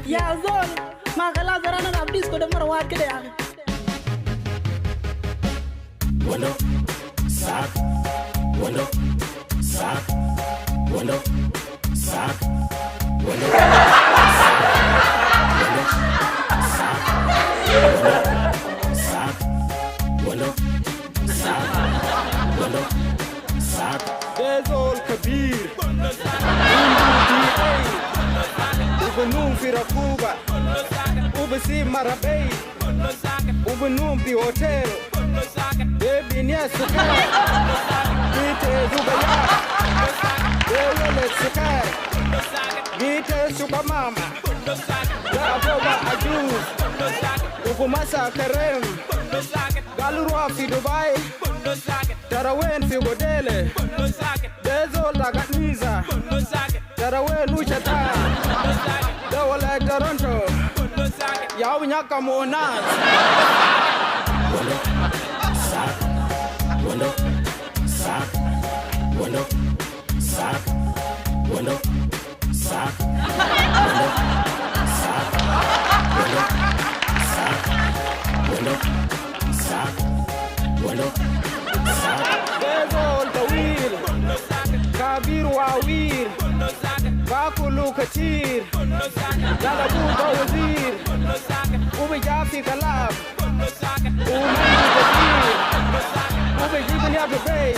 يا زول ما خلاص انا نلعب ديسكو ده مره واحد كده يا اخي. Window, sock, window, sock, window, sock, window, sock, window, sock, window, sock. There's all Kabir, Ubenum Firakuba, Ubesi Marabey, Ubenum the hotel, Baby Nyasuka, Gite Zubaya, Dele Sukai, Gite Sukamama, Yaboba Ajuz, Ukumasa Karem, Galurwa fi Dubai, Tarawen fi Godele, Dezol Taganiza, Tarawen Luchata, Dawala Toronto, Yawnyaka Monas. Window, sock, window, sock, window, sock, window, sock, window, sock, window, sock, window, sock. There's all the wheel, Kabir Wawir, Bakulu Katir, Dalabu Bawazir, Ubi Jafi Kalab, Ubi Jibin Yabay,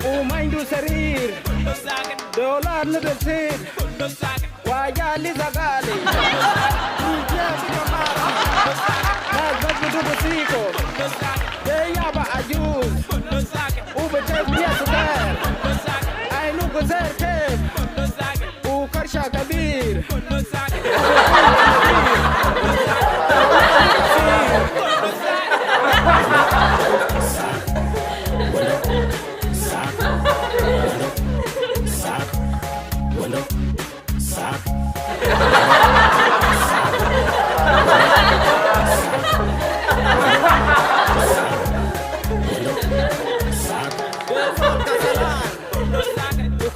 Umindu Sarir, Dolar Little Sid, Waya Lizagali, Jafi Kamara, Nazbatu Dubasiko, Deyaba Ajuz, Ubi Tabia Sudar, I look at Zerkev, Ukarsha Kabir,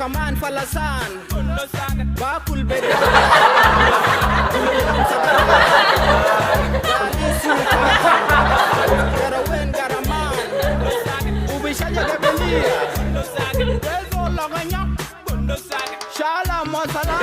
Kaman Falasan, Bakul Beda, Garawen Garaman, Ubishaya Gabelia, Rezo Laganya, Shala Mosala,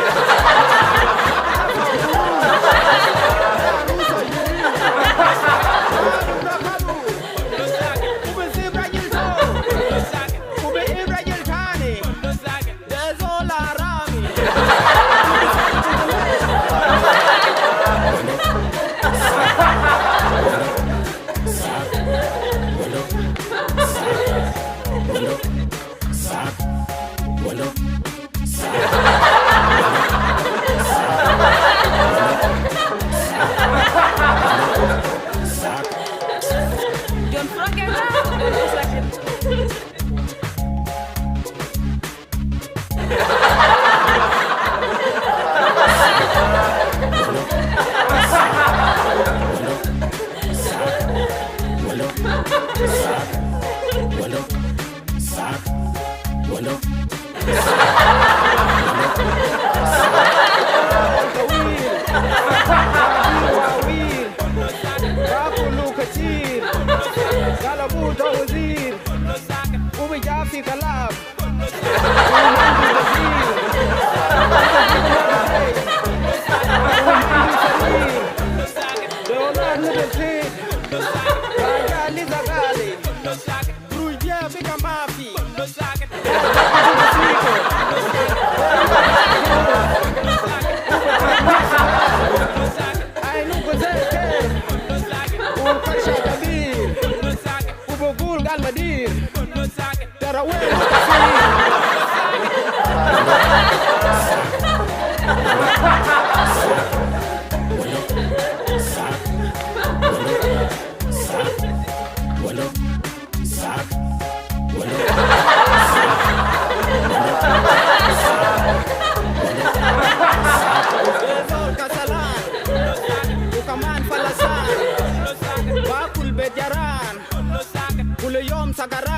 Sakara